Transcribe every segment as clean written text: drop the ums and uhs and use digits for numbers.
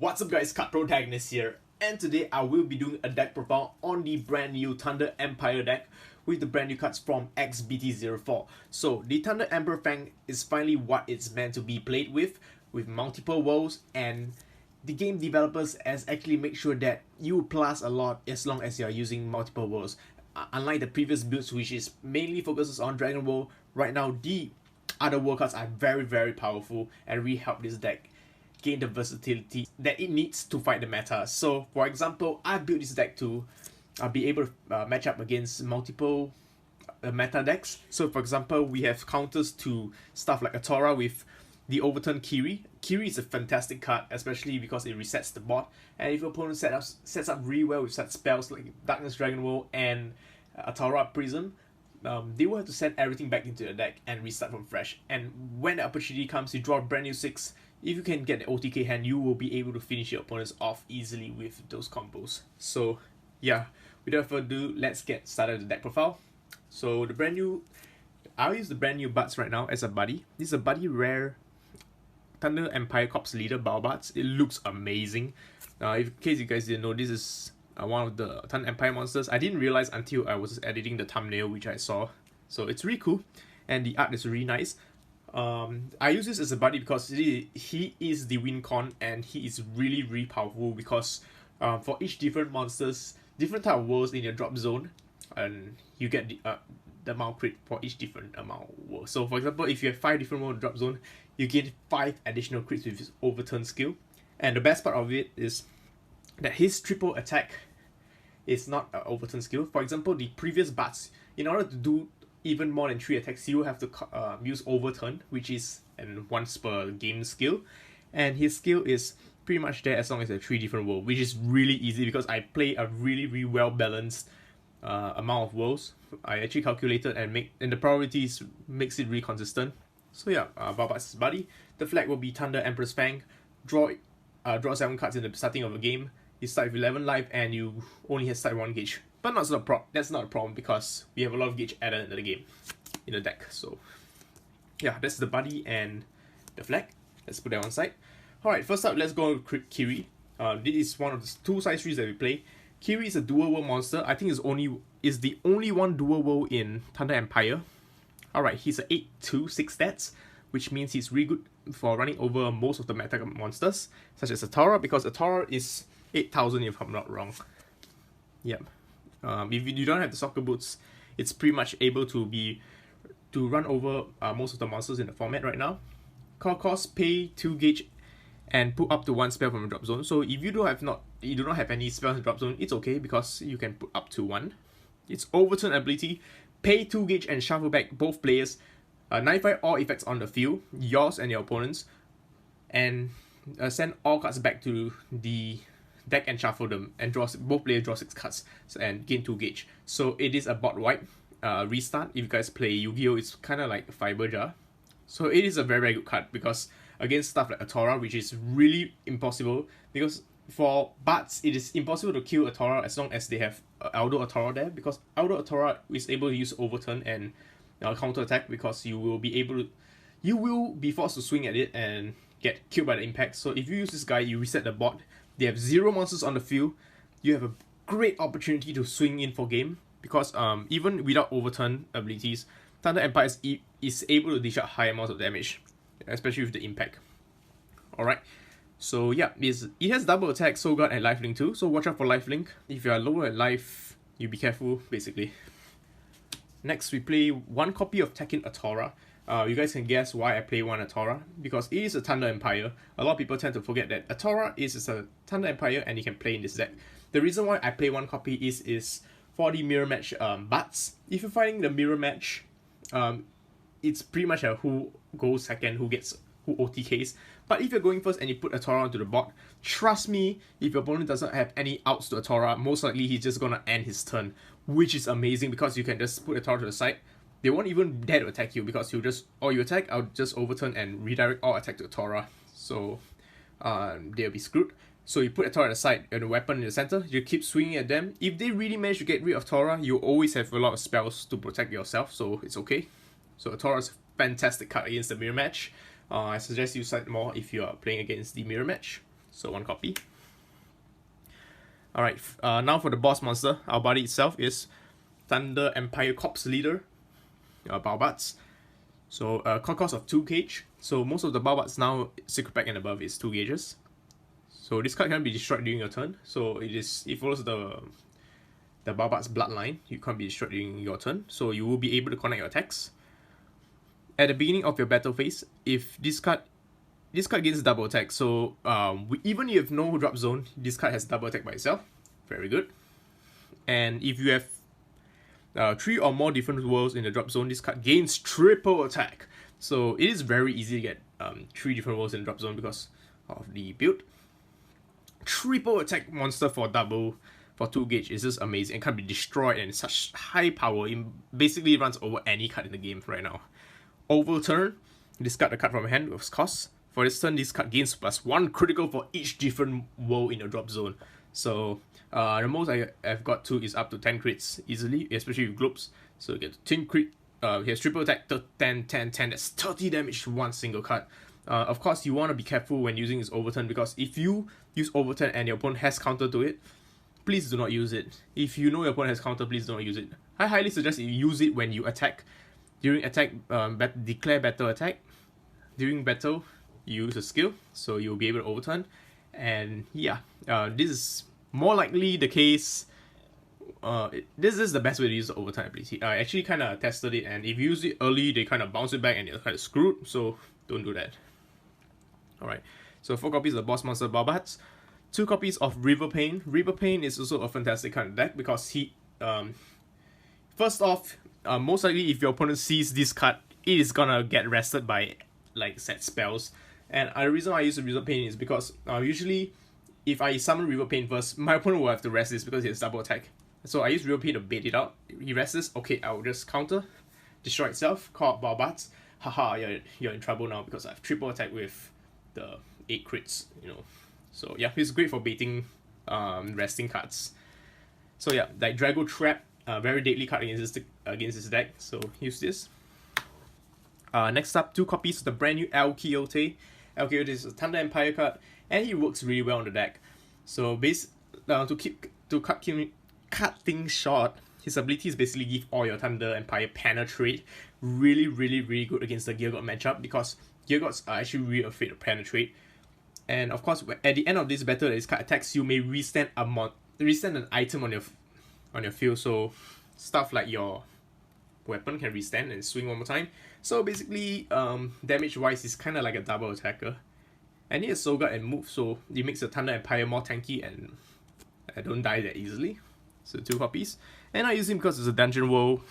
What's up guys, Cardprotagonist here, and today I will be doing a deck profile on the brand new Thunder Empire deck with the brand new cards from XBT-04. So the Thunder Emperor Fang is finally what it's meant to be played with multiple worlds, and the game developers has actually made sure that you plus a lot as long as you are using multiple worlds. Unlike the previous builds which is mainly focuses on Dragon World, right now the other world cards are very powerful and really help this deck gain the versatility that it needs to fight the meta. So for example, I built this deck to be able to match up against multiple meta decks. So for example, we have counters to stuff like Atora with the overturn Kiri. Kiri is a fantastic card, especially because it resets the board, and if your opponent sets up really well with such spells like Darkness Dragon World and Atora Prism, they will have to send everything back into the deck and restart from fresh. And when the opportunity comes, you draw a brand new 6. If you can get the OTK hand, you will be able to finish your opponents off easily with those combos. So yeah, without further ado, let's get started with the deck profile. So I'll use the brand new BarlBatzz right now as a buddy. This is a buddy rare Thunder Empire Corps leader BarlBatzz. It looks amazing. In case you guys didn't know, this is one of the Thunder Empire monsters. I didn't realize until I was editing the thumbnail which I saw. So it's really cool, and the art is really nice. I use this as a buddy because he is the win con, and he is really powerful because for each different monsters, different type of worlds in your drop zone, and you get the amount crit for each different amount of worlds. So for example, if you have 5 different worlds in drop zone, you get 5 additional crits with his overturn skill. And the best part of it is that his triple attack is not an overturn skill. For example, the previous BarlBatzz, in order to do even more than 3 attacks, you will have to use overturn, which is an once per game skill, and his skill is pretty much there as long as there are 3 different worlds, which is really easy because I play a really well balanced amount of worlds. I actually calculated and the probabilities makes it really consistent. So yeah, BarlBatzz buddy. The flag will be Thunder Emperor's Fang. Draw 7 cards in the starting of a game. You start with 11 life and you only have start 1 gauge. But that's not a problem because we have a lot of gauge added into the game, in the deck. So yeah, that's the buddy and the flag. Let's put that on side. Alright, first up, let's go with Kiri. This is one of the 2 size trees that we play. Kiri is a dual world monster. I think is the only one dual world in Thunder Empire. Alright, he's a 8/2 6 stats, which means he's really good for running over most of the meta monsters, such as Atora, because Atora is 8,000 if I'm not wrong. Yep. If you don't have the soccer boots, it's pretty much able to run over most of the monsters in the format right now. Core cost, pay 2 gauge and put up to 1 spell from the drop zone. So if you do not have any spells in the drop zone, it's okay because you can put up to 1. Its overturn ability, pay 2 gauge and shuffle back both players. Nullify all effects on the field, yours and your opponents, and send all cards back to the deck and shuffle them, and both players draw 6 cards and gain 2 gauge. So it is a board wipe restart. If you guys play Yu-Gi-Oh, it's kind of like a Fiber Jar. So it is a very good card because against stuff like Atora, which is really impossible, because for BarlBatzz it is impossible to kill Atora as long as they have Aldo Atora there, because Aldo Atora is able to use overturn and counter attack, because you will be forced to swing at it and get killed by the impact. So if you use this guy, you reset the board. They have 0 monsters on the field. You have a great opportunity to swing in for game, because even without overturn abilities, Thunder Empire is able to dish out high amounts of damage, especially with the impact. Alright, so yeah, it has double attack, Soul Guard, and Lifelink too, so watch out for Lifelink. If you are lower at life, you be careful basically. Next, we play 1 copy of Tekken Atora. You guys can guess why I play 1 Atora, because it is a Thunder Empire. A lot of people tend to forget that Atora is a Thunder Empire and you can play in this deck. The reason why I play 1 copy is for the mirror match BarlBatzz. If you're fighting the mirror match, it's pretty much a who goes second, who OTKs. But if you're going first and you put Atora onto the board, trust me, if your opponent doesn't have any outs to Atora, most likely he's just gonna end his turn, which is amazing because you can just put Atora to the side. They won't even dare to attack you because you attack, I'll just overturn and redirect all attack to Atora. So they'll be screwed. So you put Atora at the side and a weapon in the center, you keep swinging at them. If they really manage to get rid of Atora, you always have a lot of spells to protect yourself, so it's okay. So Atora is a fantastic card against the mirror match. I suggest you side more if you are playing against the mirror match. So 1 copy. Alright, now for the boss monster. Our body itself is Thunder Empire Corps Leader, BarlBatzz. So core cost of 2 gauge. So most of the BarlBatzz now, secret pack and above, is 2 gauges. So this card can be destroyed during your turn. So it follows the BarlBatzz bloodline. You can't be destroyed during your turn. So you will be able to connect your attacks. At the beginning of your battle phase, if this card gains double attack. So even if you have no drop zone, this card has double attack by itself. Very good. And if you have 3 or more different worlds in the drop zone, this card gains triple attack. So it is very easy to get 3 different worlds in the drop zone because of the build. Triple attack monster for 2 gauge is just amazing. It can be destroyed and such high power. It basically runs over any card in the game right now. Overturn, discard a card from hand with cost. For this turn, this card gains +1 critical for each different world in your drop zone. So the most I've got to is up to 10 crits easily, especially with globes. So you get 10 crit. He has triple attack, 10, 10, 10. That's 30 damage to 1 single card. Of course, you want to be careful when using his overturn, because if you use overturn and your opponent has counter to it, please do not use it. If you know your opponent has counter, please do not use it. I highly suggest you use it when you attack. During attack, declare battle attack. During battle, you use a skill, so you'll be able to overturn. And yeah, this is more likely the case. This is the best way to use the overtime ability. I actually kind of tested it, and if you use it early, they kind of bounce it back and you're kind of screwed, so don't do that. Alright, so 4 copies of the boss monster BarlBatzz, 2 copies of River Pain. River Pain is also a fantastic kind of deck because he, first off, most likely if your opponent sees this card, it is gonna get rested by like set spells. And the reason I use the River Pain is because usually if I summon River Pain first, my opponent will have to rest this because he has double attack. So I use River Pain to bait it out. He rests this, okay, I'll just counter, destroy itself, call out BarlBatzz. Haha, you're in trouble now because I have triple attack with the 8 crits, you know. So yeah, he's great for baiting resting cards. So yeah, like Drago Trap, very deadly card against this deck, so use this. Next up, 2 copies of the brand new El Quixote. El Quixote is a Thunder Empire card, and he works really well on the deck. So to cut things short, his ability is basically give all your Thunder Empire penetrate. Really good against the Gear God matchup, because Gear Gods are actually really afraid of penetrate. And of course, at the end of this battle, this card attacks, you may restand an item on your field. So stuff like your weapon can restand and swing 1 more time. So basically, damage wise, he's kind of like a double attacker. And he has Soul Guard and move, so it makes the Thunder Empire more tanky and I don't die that easily. So 2 copies. And I use him because it's a Dungeon World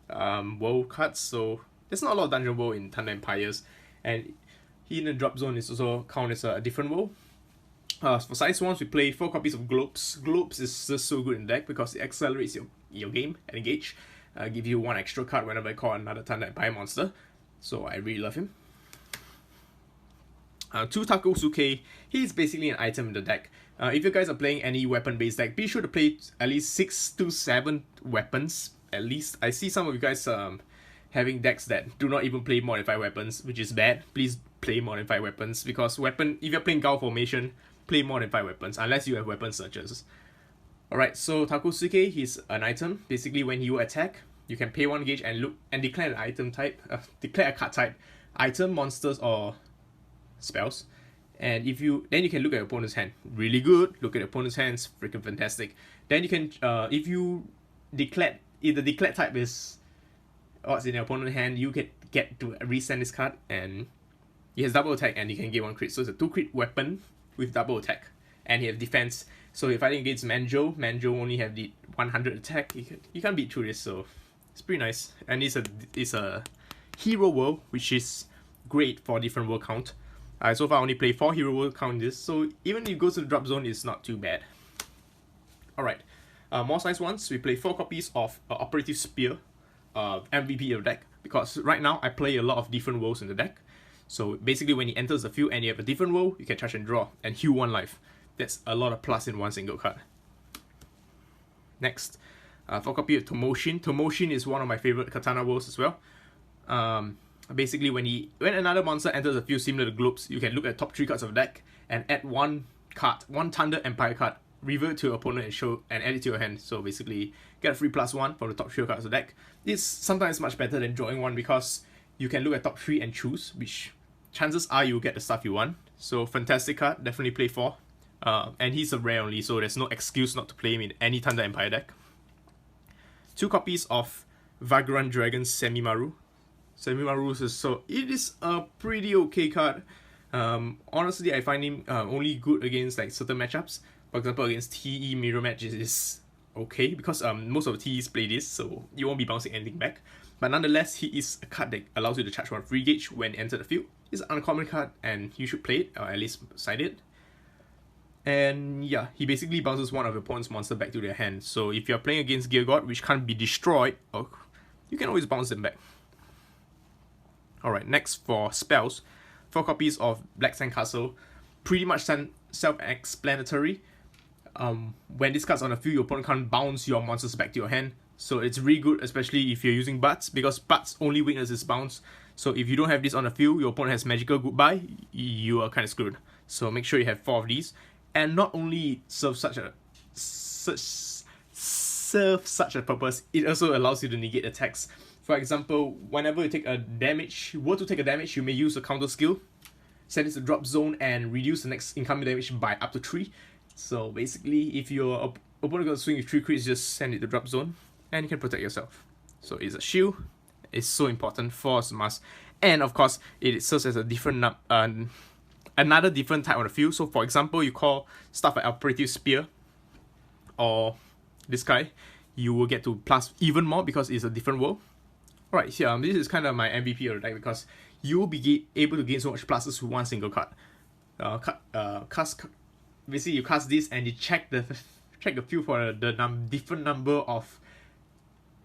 card, so there's not a lot of Dungeon World in Thunder Empires. And he in the drop zone is also counted as a different world. For size 1s, we play 4 copies of Globes. Globes is just so good in deck because it accelerates your game and engage. Give you 1 extra card whenever I call another Thunder Empire monster. So I really love him. 2 Takosuke, he's basically an item in the deck. If you guys are playing any weapon-based deck, be sure to play at least 6 to 7 weapons. At least, I see some of you guys having decks that do not even play more than 5 weapons, which is bad. Please play more than 5 weapons, because if you're playing Gao formation, play more than 5 weapons, unless you have weapon searches. Alright, so Takosuke, he's an item. Basically, when you attack, you can pay 1 gauge and declare an item type, declare a card type, item, monsters, or spells. And then you can look at your opponent's hand. Really good. Look at your opponent's hands. Freaking fantastic. Then you can, if the declared type is what's in your opponent's hand, you can get to resend this card, and he has double attack and you can get 1 crit. So it's a 2 crit weapon with double attack, and he has defense. So if fighting against Manjo only have the 100 attack. You can't beat through this, so it's pretty nice. And it's a hero world, which is great for different world count. So far I only play 4 hero world count in this, so even if it goes to the drop zone, it's not too bad. Alright, more size 1s, we play 4 copies of Operative Spear, MVP of the deck, because right now I play a lot of different worlds in the deck. So basically when he enters the field and you have a different world, you can charge and draw and heal 1 life. That's a lot of plus in 1 single card. Next, 4 copy of Tomoshin. Tomoshin is one of my favorite Katana worlds as well. Basically, when another monster enters a field similar to Globes, you can look at top 3 cards of the deck and add 1 card, one Thunder Empire card, reveal it to your opponent and show and add it to your hand. So basically, get a free +1 from the top 3 cards of the deck. It's sometimes much better than drawing one because you can look at top 3 and choose, which chances are you'll get the stuff you want. So fantastic card, definitely play for. And he's a rare only, so there's no excuse not to play him in any Thunder Empire deck. 2 copies of Vagrant Dragon Semimaru. Semimaru it is a pretty okay card. Honestly, I find him only good against like certain matchups. For example, against TE mirror match is okay because most of the TEs play this, so you won't be bouncing anything back. But nonetheless, he is a card that allows you to charge 1 free gauge when enter the field. It's an uncommon card and you should play it, or at least side it. And yeah, he basically bounces one of your opponent's monster back to their hand. So if you're playing against Gear God, which can't be destroyed, you can always bounce them back. Alright, next for spells. 4 copies of Black Sandcastle. Pretty much self-explanatory. When this card's on the field, your opponent can't bounce your monsters back to your hand. So it's really good, especially if you're using BarlBatzz, because BarlBatzz only weakness is bounce. So if you don't have this on the field, your opponent has magical goodbye, you are kind of screwed. So make sure you have 4 of these. And not only serve such a purpose, it also allows you to negate attacks. For example, whenever you take a damage, you may use a counter skill, send it to drop zone and reduce the next incoming damage by up to 3. So basically, if your opponent goes to swing with 3 crits, just send it to drop zone and you can protect yourself. So it's a shield. It's so important for a must. And of course, it serves as a different another different type on the field. So for example, you call stuff like Operative Spear or this guy, you will get to plus even more because it's a different world. Alright, here, this is kind of my MVP of the deck because you will be able to gain so much pluses with one single card. Basically, you cast this and you check the field for the different number of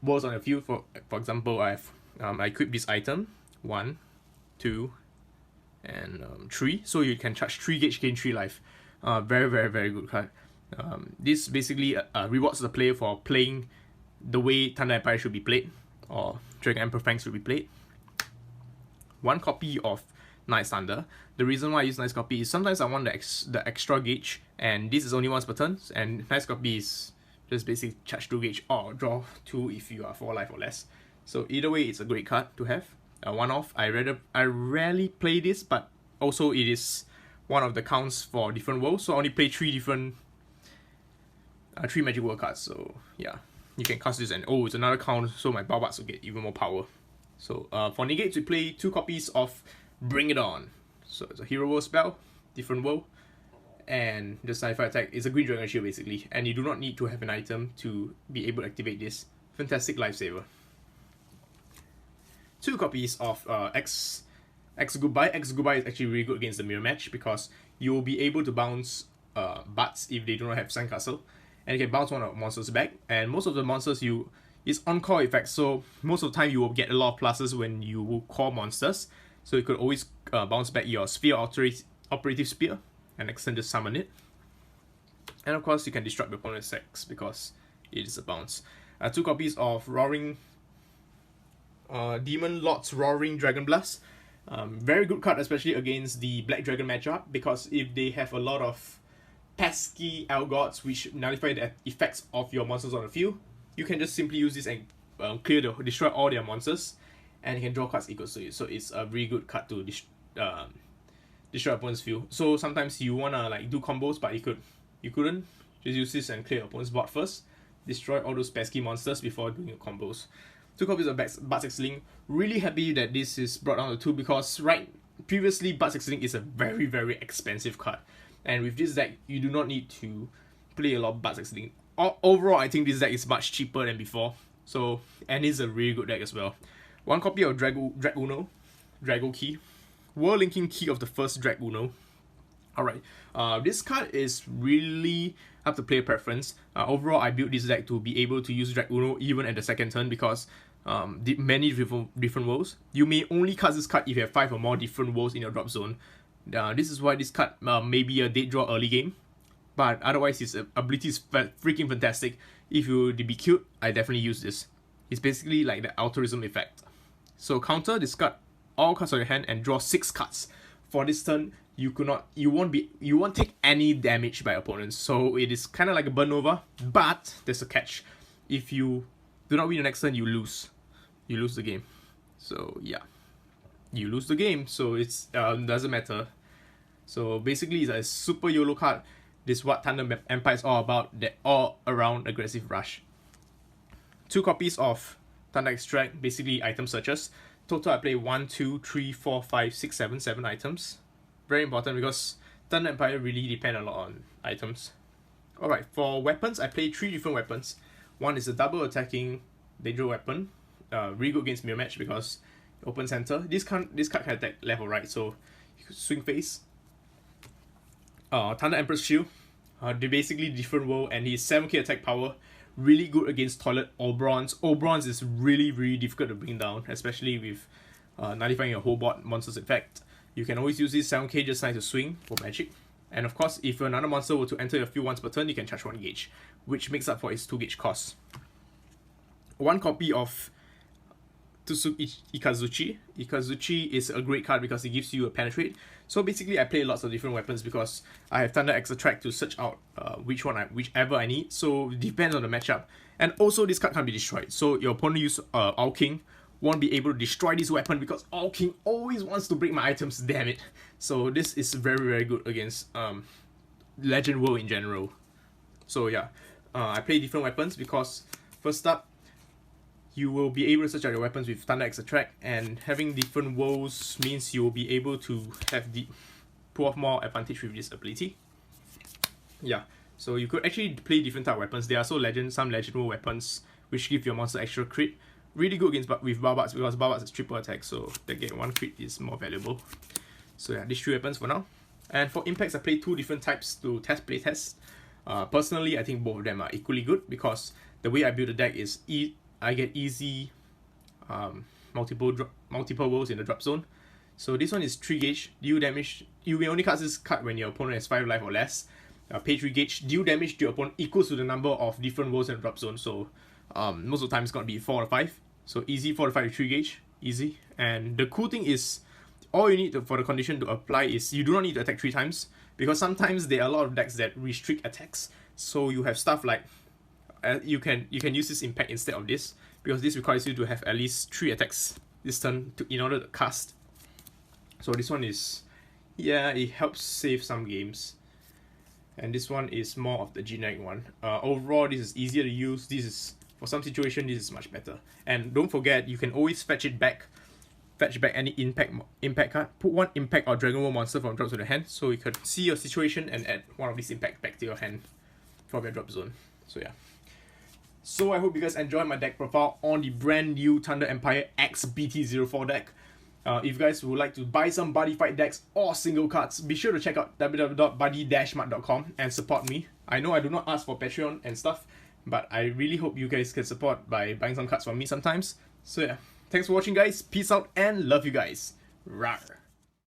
worlds on the field. For example, I equip this item 1, 2, and 3, so you can charge 3 gauge, gain 3 life. Very, very, very good card. This basically rewards the player for playing the way Thunder Empire should be played, or Dragon Emperor Fangs should be played. 1 copy of Nice Thunder. The reason why I use Nice Copy is sometimes I want the extra gauge, and this is only once per turn, and Nice Copy is just basically charge 2 gauge or draw 2 if you are 4 life or less. So either way, it's a great card to have. One off. I rarely play this, but also it is one of the counts for different worlds. So I only play 3 magic world cards. So yeah, you can cast this and it's another count. So my BarlBatzz will get even more power. So for negates, we play 2 copies of Bring It On. So it's a hero world spell, different world, and the sci-fi attack is a green dragon shield basically. And you do not need to have an item to be able to activate this. Fantastic lifesaver. 2 copies of X Goodbye. X Goodbye is actually really good against the mirror match because you will be able to bounce BarlBatzz if they do not have Sandcastle, and you can bounce one of the monsters back. And most of the monsters it's on-call effect, so most of the time you will get a lot of pluses when you will call monsters. So you could always bounce back your Sphere Operative Spear and next turn just summon it. And of course you can disrupt your opponent's decks because it is a bounce. 2 copies of Demon Lord's Roaring Dragon Blast. Very good card, especially against the Black Dragon matchup, because if they have a lot of pesky Algots which nullify the effects of your monsters on the field, you can just simply use this and destroy all their monsters, and you can draw cards equal to it. So it's a really good card to destroy opponent's field. So sometimes you wanna like do combos, but you couldn't. Just use this and clear your opponent's board first. Destroy all those pesky monsters before doing your combos. 2 copies of BarlBatzz Link. Really happy that this is brought down to 2 because previously BarlBatzz Link is a very, very expensive card. And with this deck, you do not need to play a lot of BarlBatzz Link. Overall, I think this deck is much cheaper than before. So, and it's a really good deck as well. 1 copy of Draguno Key. World Linking Key of the first Draguno. Alright, this card is really up to player preference. Overall, I built this deck to be able to use Draguno even at the second turn because many different worlds. You may only cast this card if you have 5 or more different worlds in your drop zone. This is why this card may be a dead draw early game, but otherwise its ability is freaking fantastic. If you to be cute, I definitely use this. It's basically like the altruism effect. So counter, discard all cards on your hand and draw 6 cards. For this turn, you won't take any damage by opponents. So it is kind of like a burn over, but there's a catch. If you do not win the next turn, you lose the game. So yeah, you lose the game. So it's doesn't matter. So basically, it's a super YOLO card. This is what Thunder Empire is all about. That all around aggressive rush. 2 copies of Thunder Extract, basically item searches. Total I play 1, 2, 3, 4, 5, 6, 7, 7 items. Very important because Thunder Empire really depend a lot on items. Alright, for weapons, I play 3 different weapons. One is a double attacking Daedra weapon. Really good against mirror match because open center. This card can attack left or right, so you could swing face. Thunder Emperor's Shield. They're basically different world, and his 7k attack power. Really good against Toilet or Bronze. Or Bronze is really difficult to bring down, especially with nullifying your whole board monster's effect. You can always use this 7k just nice to swing for magic. And of course, if another monster were to enter your field once per turn, you can charge 1 gauge, which makes up for its 2 gauge cost. 1 copy of Ikazuchi. Ikazuchi is a great card because it gives you a penetrate. So basically, I play lots of different weapons because I have Thunder Extract to search out whichever I need. So it depends on the matchup. And also, this card can't be destroyed. So your opponent use Owl King won't be able to destroy this weapon because Owl King always wants to break my items. Damn it! So this is very good against Legend World in general. So yeah, I play different weapons because first up, you will be able to search out your weapons with Thunder Extract, and having different worlds means you will be able to have pull off more advantage with this ability. Yeah, so you could actually play different type of weapons. There are also some legend world weapons which give your monster extra crit. Really good against with BarlBatzz because BarlBatzz is triple attack, so that get 1 crit is more valuable. So yeah, these 3 weapons for now. And for impacts, I play 2 different types to play test. Personally, I think both of them are equally good because the way I build the deck is I get easy multiple rolls in the drop zone. So this one is 3 gauge, deal damage. You may only cast this card when your opponent has 5 life or less. Pay 3 gauge, deal damage to your opponent equals to the number of different rolls in the drop zone. So most of the time it's going to be 4 or 5. So easy 4 to 5 to 3 gauge, easy. And the cool thing is, all you need for the condition to apply is you do not need to attack 3 times because sometimes there are a lot of decks that restrict attacks. So you have stuff like you can use this impact instead of this because this requires you to have at least 3 attacks this turn in order to cast. So this one is, yeah, it helps save some games. And this one is more of the generic one. Overall, this is easier to use. This is, for some situation, this is much better. And don't forget, you can always fetch back any impact card. Put 1 impact or Dragon World monster from drop to the hand, so you can see your situation and add 1 of these impact back to your hand from your drop zone. So yeah. So I hope you guys enjoyed my deck profile on the brand new Thunder Empire XBT-04 deck. If you guys would like to buy some Buddyfight decks or single cards, be sure to check out www.buddy-mart.com and support me. I know I do not ask for Patreon and stuff, but I really hope you guys can support by buying some cards from me sometimes. So yeah, thanks for watching guys, peace out and love you guys. Rawr.